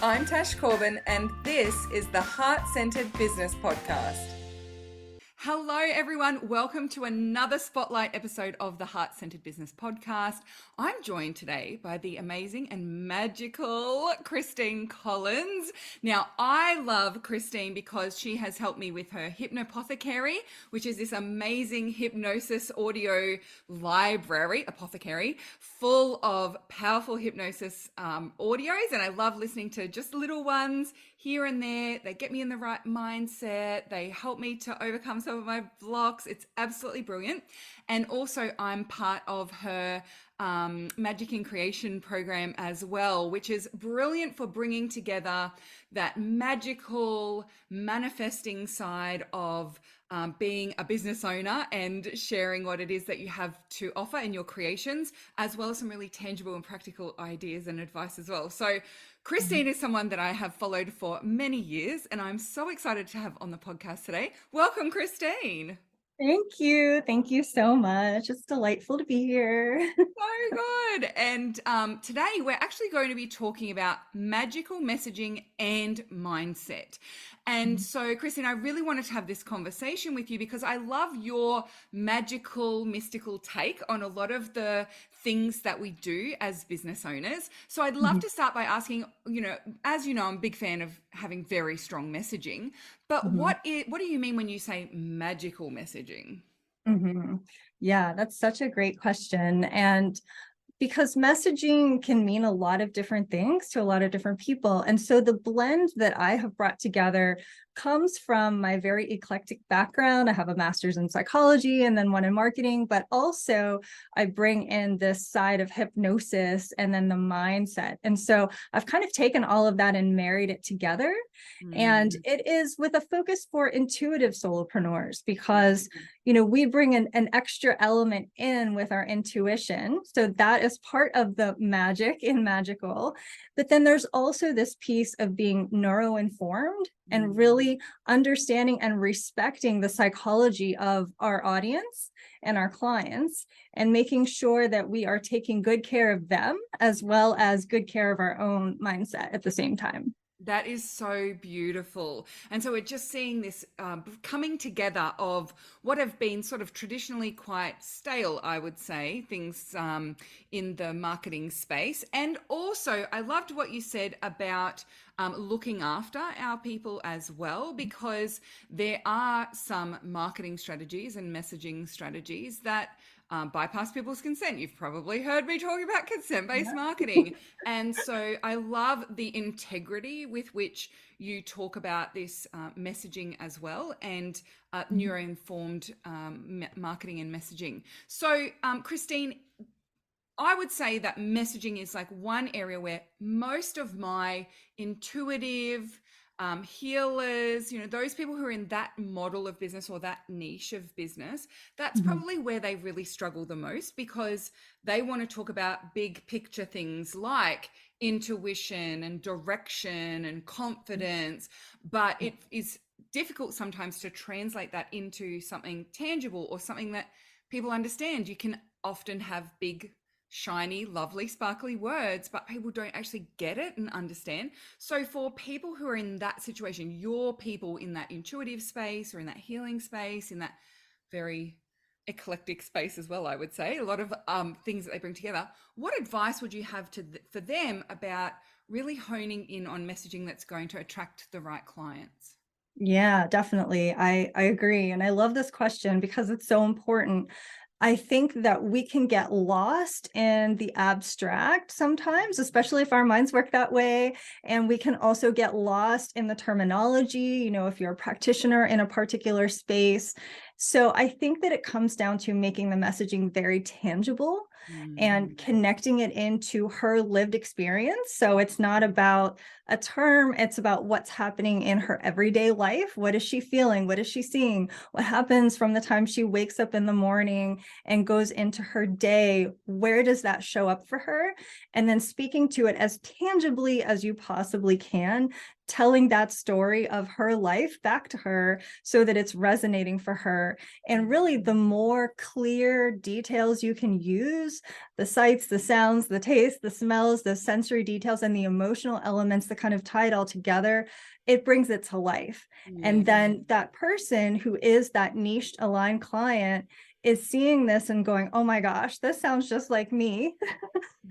I'm Tash Corbin, and this is the Heart-Centered Business Podcast. Hello, everyone. Welcome to another spotlight episode of the Heart-Centered Business Podcast. I'm joined today by the amazing and magical Christine Collins. Now, I love Christine because she has helped me with her hypno-pothecary, which is this amazing hypnosis audio library, apothecary, full of powerful hypnosis audios. And I love listening to just little ones here and there. They get me in the right mindset. They help me to overcome some of my blocks. It's absolutely brilliant. And also I'm part of her Magick and Creation program as well, which is brilliant for bringing together that magical manifesting side of being a business owner and sharing what it is that you have to offer in your creations, as well as some really tangible and practical ideas and advice as well. So Christine is someone that I have followed for many years, and I'm so excited to have on the podcast today. Welcome, Christine. Thank you. Thank you so much. It's delightful to be here. So good. And today we're actually going to be talking about magical messaging and mindset. And so, Christine, I really wanted to have this conversation with you because I love your magical, mystical take on a lot of the things that we do as business owners. So I'd love to start by asking, as you know, I'm a big fan of having very strong messaging, but what do you mean when you say magical messaging? Yeah, that's such a great question. And because messaging can mean a lot of different things to a lot of different people. And so the blend that I have brought together comes from my very eclectic background. I have a master's in psychology and then one in marketing, but also I bring in this side of hypnosis and then the mindset. And so I've kind of taken all of that and married it together. And it is with a focus for intuitive solopreneurs because, we bring an extra element in with our intuition. So that is part of the magic in Magickal. But then there's also this piece of being neuro-informed and really understanding and respecting the psychology of our audience and our clients and making sure that we are taking good care of them as well as good care of our own mindset at the same time. That is so beautiful. And so we're just seeing this coming together of what have been sort of traditionally quite stale, I would say, things in the marketing space. And also, I loved what you said about looking after our people as well, because there are some marketing strategies and messaging strategies that bypass people's consent. You've probably heard me talking about consent-based marketing. And so I love the integrity with which you talk about this messaging as well, and neuro-informed marketing and messaging. So Christine, I would say that messaging is like one area where most of my intuitive healers, those people who are in that model of business or that niche of business, that's probably where they really struggle the most, because they want to talk about big picture things like intuition and direction and confidence, but it is difficult sometimes to translate that into something tangible or something that people understand. You can often have big, shiny, lovely, sparkly words, but people don't actually get it and understand. So for people who are in that situation, your people in that intuitive space or in that healing space, in that very eclectic space as well, I would say, a lot of things that they bring together, what advice would you have for them about really honing in on messaging that's going to attract the right clients? Yeah, definitely. I agree. And I love this question because it's so important. I think that we can get lost in the abstract sometimes, especially if our minds work that way. And we can also get lost in the terminology, if you're a practitioner in a particular space. So I think that it comes down to making the messaging very tangible and connecting it into her lived experience. So it's not about a term, it's about what's happening in her everyday life. What is she feeling? What is she seeing? What happens from the time she wakes up in the morning and goes into her day? Where does that show up for her? And then speaking to it as tangibly as you possibly can telling that story of her life back to her so that it's resonating for her. And really, the more clear details you can use, the sights, the sounds, the taste, the smells, the sensory details, and the emotional elements that kind of tie it all together, it brings it to life. And then that person who is that niched aligned client is seeing this and going, oh my gosh, this sounds just like me.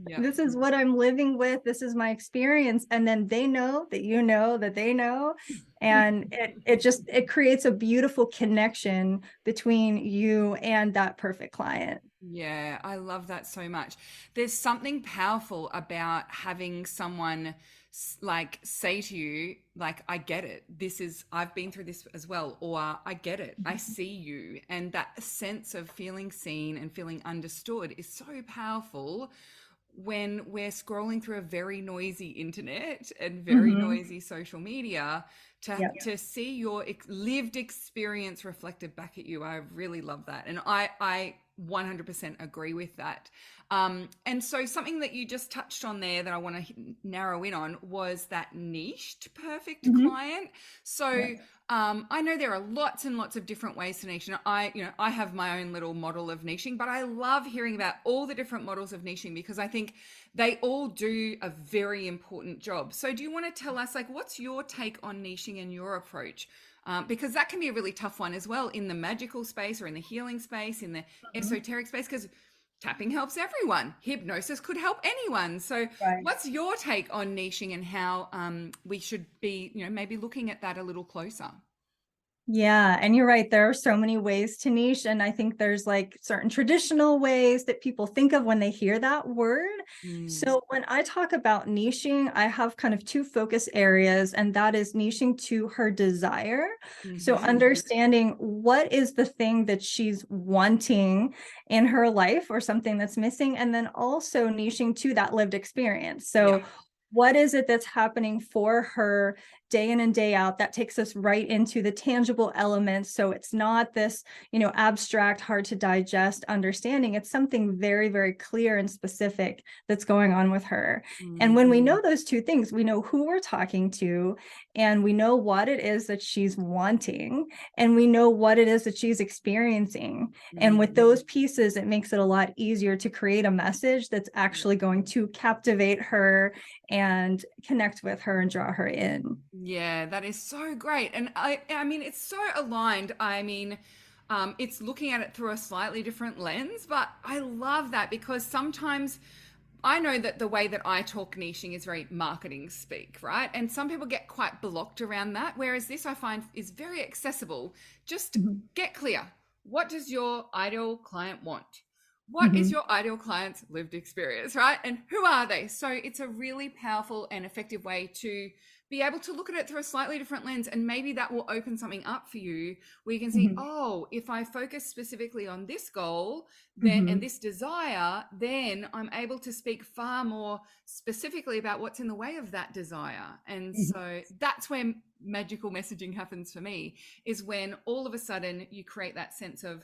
Yeah. This is what I'm living with. This is my experience. And then they know that you know that they know. And it creates a beautiful connection between you and that perfect client. Yeah, I love that so much. There's something powerful about having someone like say to you, like, I get it. I've been through this as well, or I get it. I see you. And that sense of feeling seen and feeling understood is so powerful when we're scrolling through a very noisy internet and very noisy social media to see your lived experience reflected back at you. I really love that. And I 100% agree with that. And so something that you just touched on there that I want to narrow in on was that niched perfect client. So I know there are lots and lots of different ways to niche. And I have my own little model of niching, but I love hearing about all the different models of niching because I think they all do a very important job. So do you want to tell us, like, what's your take on niching and your approach? Because that can be a really tough one as well in the magical space or in the healing space, in the esoteric space, because tapping helps everyone. Hypnosis could help anyone. So Right. what's your take on niching and how we should be, maybe looking at that a little closer? Yeah, and you're right. There are so many ways to niche. And I think there's like certain traditional ways that people think of when they hear that word. So when I talk about niching, I have kind of two focus areas, and that is niching to her desire. So understanding what is the thing that she's wanting in her life or something that's missing, and then also niching to that lived experience. So what is it that's happening for her day in and day out that takes us right into the tangible elements? So it's not this, abstract, hard to digest understanding. It's something very, very clear and specific that's going on with her. And when we know those two things, we know who we're talking to, and we know what it is that she's wanting, and we know what it is that she's experiencing. And with those pieces, it makes it a lot easier to create a message that's actually going to captivate her and connect with her and draw her in. Yeah, that is so great. And I mean, it's so aligned. I mean, it's looking at it through a slightly different lens, but I love that because sometimes I know that the way that I talk niching is very marketing speak, right? And some people get quite blocked around that, whereas this I find is very accessible. Just get clear. What does your ideal client want? What is your ideal client's lived experience, right? And who are they? So it's a really powerful and effective way to be able to look at it through a slightly different lens. And maybe that will open something up for you where you can see, oh, if I focus specifically on this goal, then and this desire, then I'm able to speak far more specifically about what's in the way of that desire. And so that's where magical messaging happens for me, is when all of a sudden you create that sense of,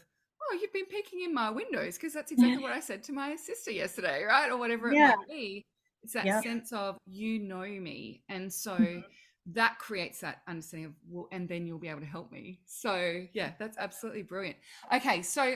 oh, you've been peeking in my windows, because that's exactly what I said to my sister yesterday, right? Or whatever it might be. It's that sense of, me. And so that creates that understanding of, well, and then you'll be able to help me. So yeah, that's absolutely brilliant. Okay, so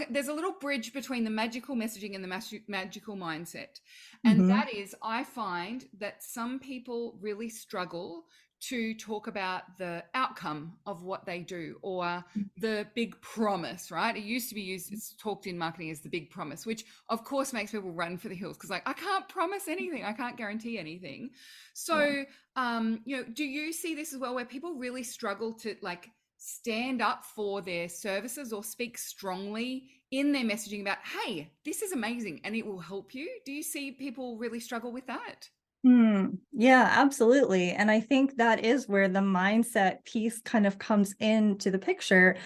there's a little bridge between the magical messaging and the magical mindset. And that is, I find that some people really struggle to talk about the outcome of what they do, or the big promise, right? It used to be used, it's talked in marketing as the big promise, which of course makes people run for the hills because, like, I can't promise anything, I can't guarantee anything. So do you see this as well, where people really struggle to like stand up for their services or speak strongly in their messaging about, hey, this is amazing and it will help you? Do you see people really struggle with that? Yeah, absolutely. And I think that is where the mindset piece kind of comes into the picture.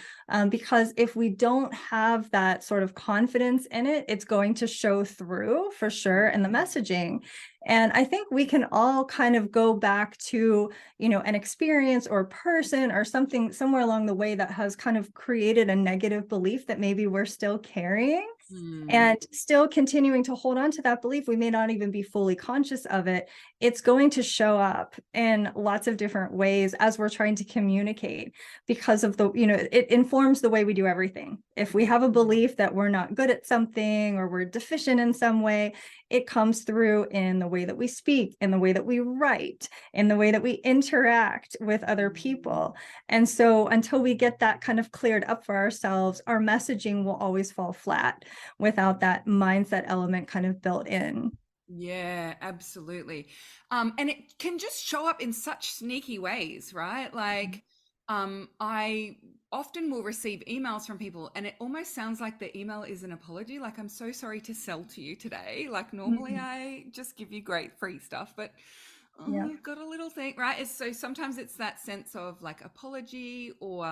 Because if we don't have that sort of confidence in it, it's going to show through for sure in the messaging. And I think we can all kind of go back to, an experience or person or something somewhere along the way that has kind of created a negative belief that maybe we're still carrying. Mm. and still continuing to hold on to that belief, we may not even be fully conscious of it. It's going to show up in lots of different ways as we're trying to communicate, because of the, it informs the way we do everything. If we have a belief that we're not good at something or we're deficient in some way, it comes through in the way that we speak, in the way that we write, in the way that we interact with other people. And so until we get that kind of cleared up for ourselves, our messaging will always fall flat without that mindset element kind of built in. Yeah, absolutely. And it can just show up in such sneaky ways, right? Like, I often will receive emails from people, and it almost sounds like the email is an apology. Like, I'm so sorry to sell to you today. Like, normally Mhm. I just give you great free stuff, but Yeah. I've got a little thing, right? So sometimes it's that sense of like apology or,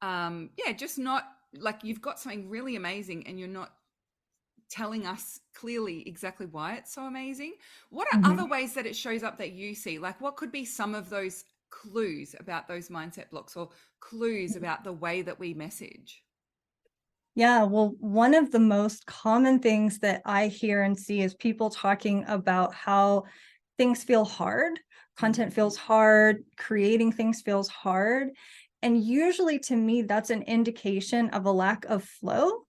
yeah, just not like you've got something really amazing and you're not telling us clearly exactly why it's so amazing. What are other Mhm. ways that it shows up that you see? Like, what could be some of those clues about those mindset blocks or clues about the way that we message? Yeah, well, one of the most common things that I hear and see is people talking about how things feel hard, content Mm-hmm. feels hard, creating things feels hard. And usually to me, that's an indication of a lack of flow.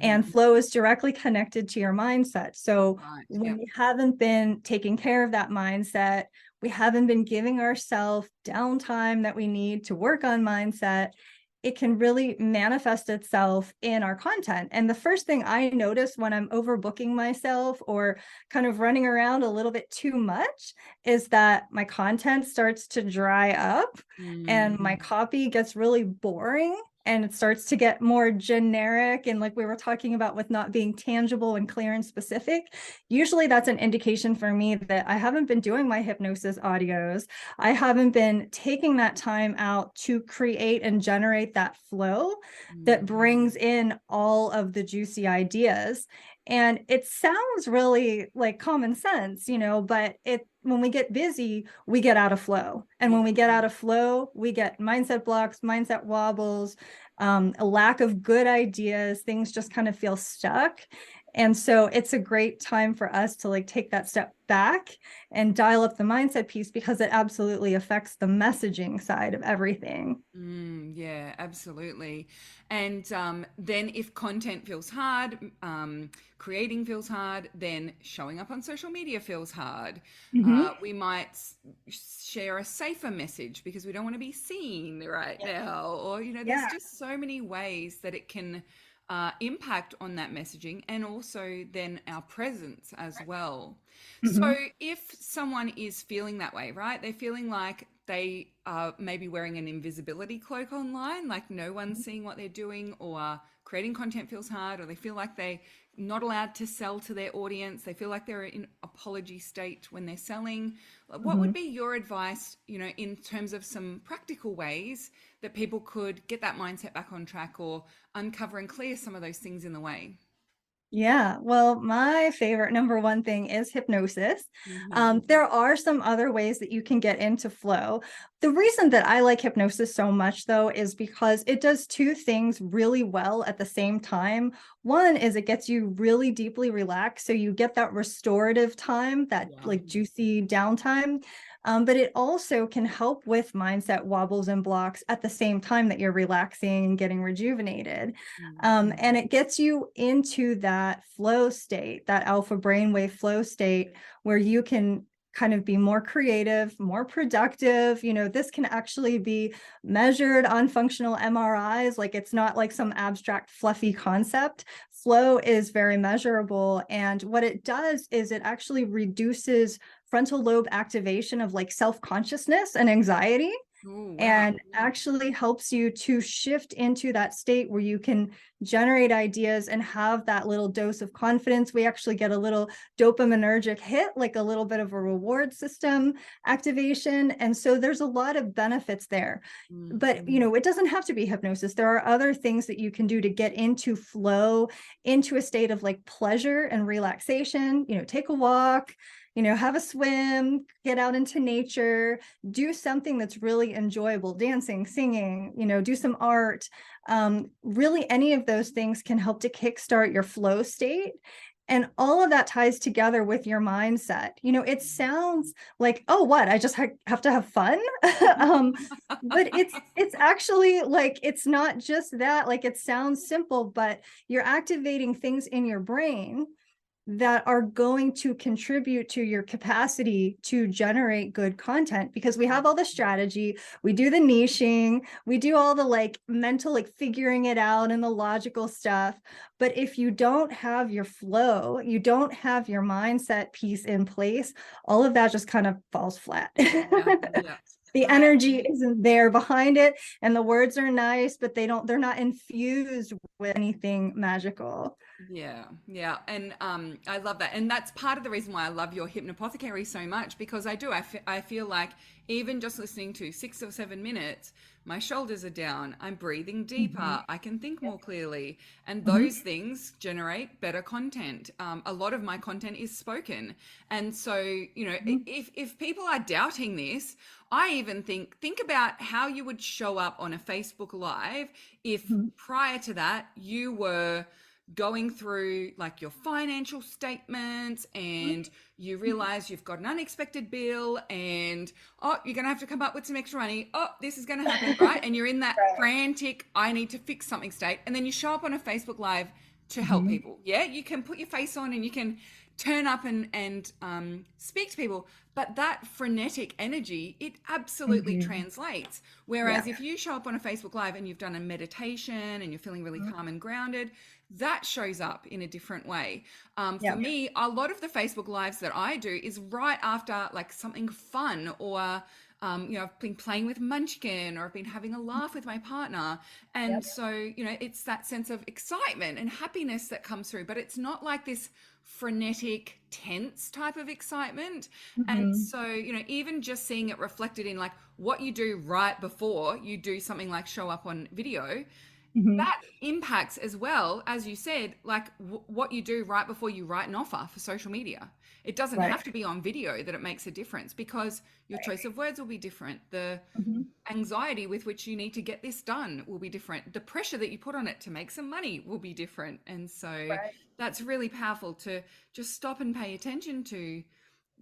And Mm-hmm. flow is directly connected to your mindset. So Right. when Yep. we haven't been taking care of that mindset, we haven't been giving ourselves downtime that we need to work on mindset, it can really manifest itself in our content. And the first thing I notice when I'm overbooking myself or kind of running around a little bit too much is that my content starts to dry up and my copy gets really boring and it starts to get more generic. And like we were talking about with not being tangible and clear and specific, usually that's an indication for me that I haven't been doing my hypnosis audios. I haven't been taking that time out to create and generate that flow that Mm-hmm. brings in all of the juicy ideas. And it sounds really like common sense, but when we get busy, we get out of flow. And when Yeah. we get out of flow, we get mindset blocks, mindset wobbles, a lack of good ideas, things just kind of feel stuck. And so it's a great time for us to like take that step back and dial up the mindset piece because it absolutely affects the messaging side of everything. Yeah, absolutely. And then if content feels hard, creating feels hard, then showing up on social media feels hard. Mhm. We might share a safer message because we don't want to be seen right Yeah. now. Or, there's Yeah. just so many ways that it can impact on that messaging and also then our presence as well. So Mhm. if someone is feeling that way, right? They're feeling like they are maybe wearing an invisibility cloak online, like no one's seeing what they're doing, or creating content feels hard, or they feel like they're not allowed to sell to their audience. They feel like they're in apology state when they're selling. What would Mhm. be your advice, in terms of some practical ways that people could get that mindset back on track or uncover and clear some of those things in the way? Yeah, well, my favorite number one thing is hypnosis. Mm-hmm. There are some other ways that you can get into flow. The reason that I like hypnosis so much, though, is because it does two things really well at the same time. One is it gets you really deeply relaxed, so you get that restorative time, that Yeah. like juicy downtime. But it also can help with mindset wobbles and blocks at the same time that you're relaxing and getting rejuvenated. And it gets you into that flow state, that alpha brainwave flow state, where you can kind of be more creative, more productive. This can actually be measured on functional MRIs. Like it's not like some abstract, fluffy concept. Flow is very measurable. And what it does is it actually reduces frontal lobe activation of like self-consciousness and anxiety, Oh, wow. and actually helps you to shift into that state where you can generate ideas and have that little dose of confidence. We actually get a little dopaminergic hit, like a little bit of a reward system activation. And so there's a lot of benefits there. But, it doesn't have to be hypnosis. There are other things that you can do to get into flow, into a state of like pleasure and relaxation. Take a walk, have a swim, get out into nature, do something that's really enjoyable, dancing, singing, do some art. Really, any of those things can help to kickstart your flow state. And all of that ties together with your mindset. It sounds like, oh, what? I just have to have fun. But it's actually like, it's not just that. Like, it sounds simple, but you're activating things in your brain that are going to contribute to your capacity to generate good content, because we have all the strategy, we do the niching, we do all the like mental, like figuring it out and the logical stuff. But if you don't have your flow, you don't have your mindset piece in place, all of that just kind of falls flat. Yeah, yeah. The I energy isn't there behind it, and the words are nice, but they're not infused with anything magical. Yeah, yeah. And I love that. And that's part of the reason why I love your hypnopothecary so much, because I feel like even just listening to 6 or 7 minutes, my shoulders are down, I'm breathing deeper, I can think more clearly. And those things generate better content. A lot of my content is spoken. And so, if people are doubting this, I even think about how you would show up on a Facebook Live if prior to that you were going through like your financial statements and you realize you've got an unexpected bill and you're going to have to come up with some extra money, this is going to happen, right? And you're in that frantic I need to fix something state, and then you show up on a Facebook Live to help people. Yeah, you can put your face on and you can turn up and speak to people, but that frenetic energy, it absolutely translates. Whereas if you show up on a Facebook Live and you've done a meditation and you're feeling really calm and grounded, that shows up in a different way. For me, a lot of the Facebook Lives that I do is right after like something fun, or I've been playing with Munchkin, or I've been having a laugh with my partner. And so, it's that sense of excitement and happiness that comes through, but it's not like this frenetic, tense type of excitement. And so, even just seeing it reflected in like what you do right before you do something like show up on video, that impacts as well, as you said, like what you do right before you write an offer for social media. It doesn't have to be on video that it makes a difference, because your choice of words will be different. The anxiety with which you need to get this done will be different. The pressure that you put on it to make some money will be different. And so that's really powerful to just stop and pay attention to.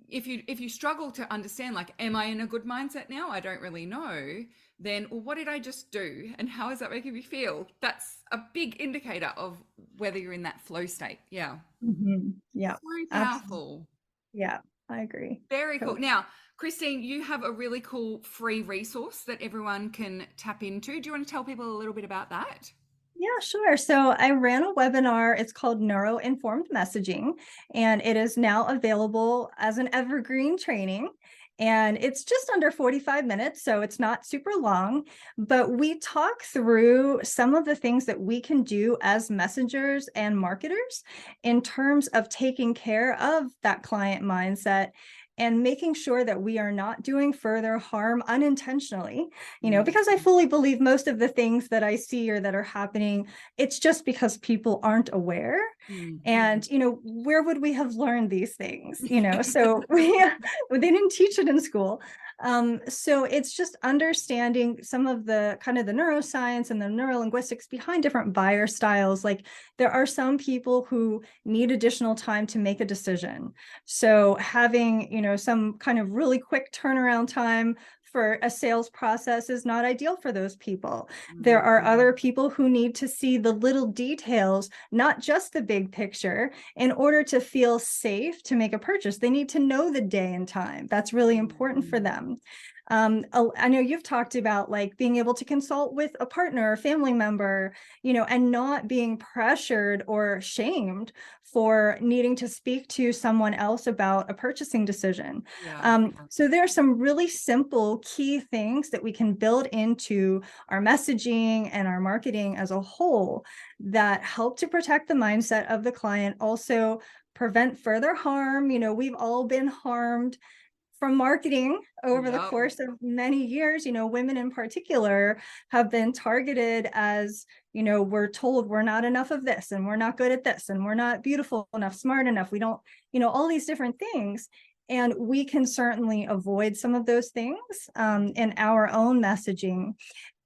If you struggle to understand, like, am I in a good mindset now? I don't really know. Then, well, what did I just do? And how is that making me feel? That's a big indicator of whether you're in that flow state. Yeah. Yeah. So powerful. Yeah, I agree. Very cool. Now, Christine, you have a really cool free resource that everyone can tap into. Do you want to tell people a little bit about that? Yeah, sure. So I ran a webinar. It's called Neuro-Informed Messaging, and it is now available as an evergreen training. And it's just under 45 minutes, so it's not super long, but we talk through some of the things that we can do as messengers and marketers in terms of taking care of that client mindset and making sure that we are not doing further harm unintentionally, because I fully believe most of the things that I see or that are happening, it's just because people aren't aware. And, where would we have learned these things? So they didn't teach it in school. So it's just understanding some of the kind of the neuroscience and the neurolinguistics behind different buyer styles. Like, there are some people who need additional time to make a decision. So having, some kind of really quick turnaround time for a sales process is not ideal for those people. There are other people who need to see the little details, not just the big picture, in order to feel safe to make a purchase. They need to know the day and time. That's really important for them. I know you've talked about like being able to consult with a partner or family member, and not being pressured or shamed for needing to speak to someone else about a purchasing decision. So there are some really simple key things that we can build into our messaging and our marketing as a whole that help to protect the mindset of the client, also prevent further harm. We've all been harmed from marketing over the course of many years. Women in particular have been targeted as, we're told we're not enough of this, and we're not good at this, and we're not beautiful enough, smart enough. We don't, all these different things. And we can certainly avoid some of those things in our own messaging.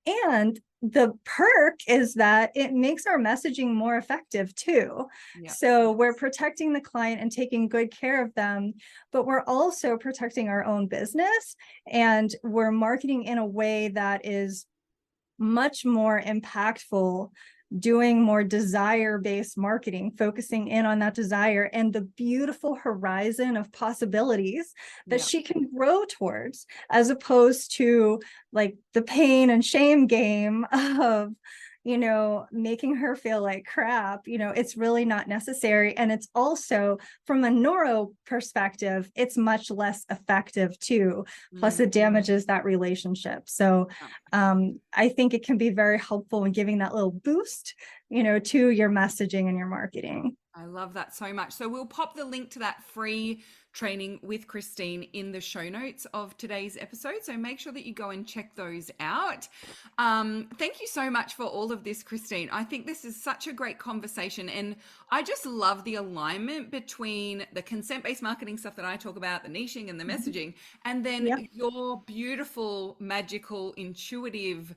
And the perk is that it makes our messaging more effective too. Yeah. So we're protecting the client and taking good care of them, but we're also protecting our own business, and we're marketing in a way that is much more impactful, doing more desire-based marketing, focusing in on that desire and the beautiful horizon of possibilities that she can grow towards, as opposed to like the pain and shame game of, you know, making her feel like crap. You know, it's really not necessary. And it's also, from a neuro perspective, it's much less effective too. Plus it damages that relationship. So I think it can be very helpful in giving that little boost, you know, to your messaging and your marketing. I love that so much. So we'll pop the link to that free training with Christine in the show notes of today's episode. So make sure that you go and check those out. Thank you so much for all of this, Christine. I think this is such a great conversation. And I just love the alignment between the consent-based marketing stuff that I talk about, the niching and the messaging, and then your beautiful, magical, intuitive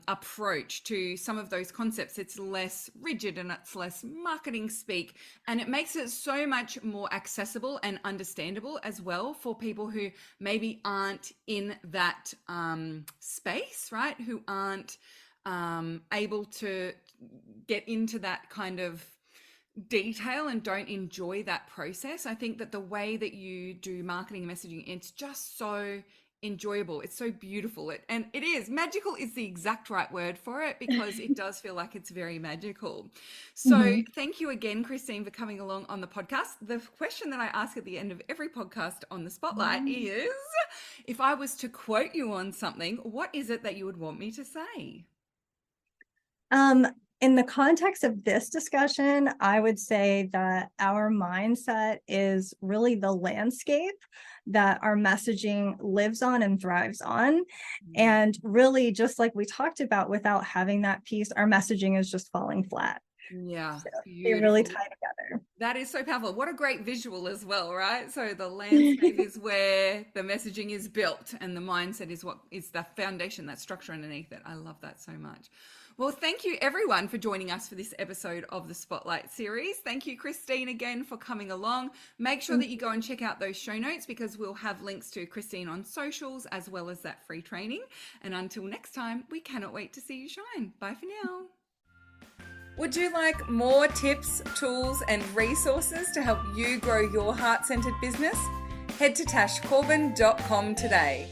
approach to some of those concepts. It's less rigid and it's less marketing speak, and it makes it so much more accessible and understandable as well for people who maybe aren't in that space, right? Who aren't able to get into that kind of detail and don't enjoy that process. I think that the way that you do marketing and messaging, it's just so enjoyable. It's so beautiful. And it is magical is the exact right word for it, because it does feel like it's very magical. So thank you again, Christine, for coming along on the podcast. The question that I ask at the end of every podcast on the Spotlight is, if I was to quote you on something, what is it that you would want me to say? In the context of this discussion, I would say that our mindset is really the landscape that our messaging lives on and thrives on. And really, just like we talked about, without having that piece, our messaging is just falling flat. Yeah, so they really tie together. That is so powerful. What a great visual as well, right? So the landscape is where the messaging is built, and the mindset is what is the foundation, that structure underneath it. I love that so much. Well, thank you everyone for joining us for this episode of the Spotlight series. Thank you, Christine, again for coming along. Make sure that you go and check out those show notes, because we'll have links to Christine on socials as well as that free training. And until next time, we cannot wait to see you shine. Bye for now. Would you like more tips, tools, and resources to help you grow your heart-centered business? Head to tashcorbin.com today.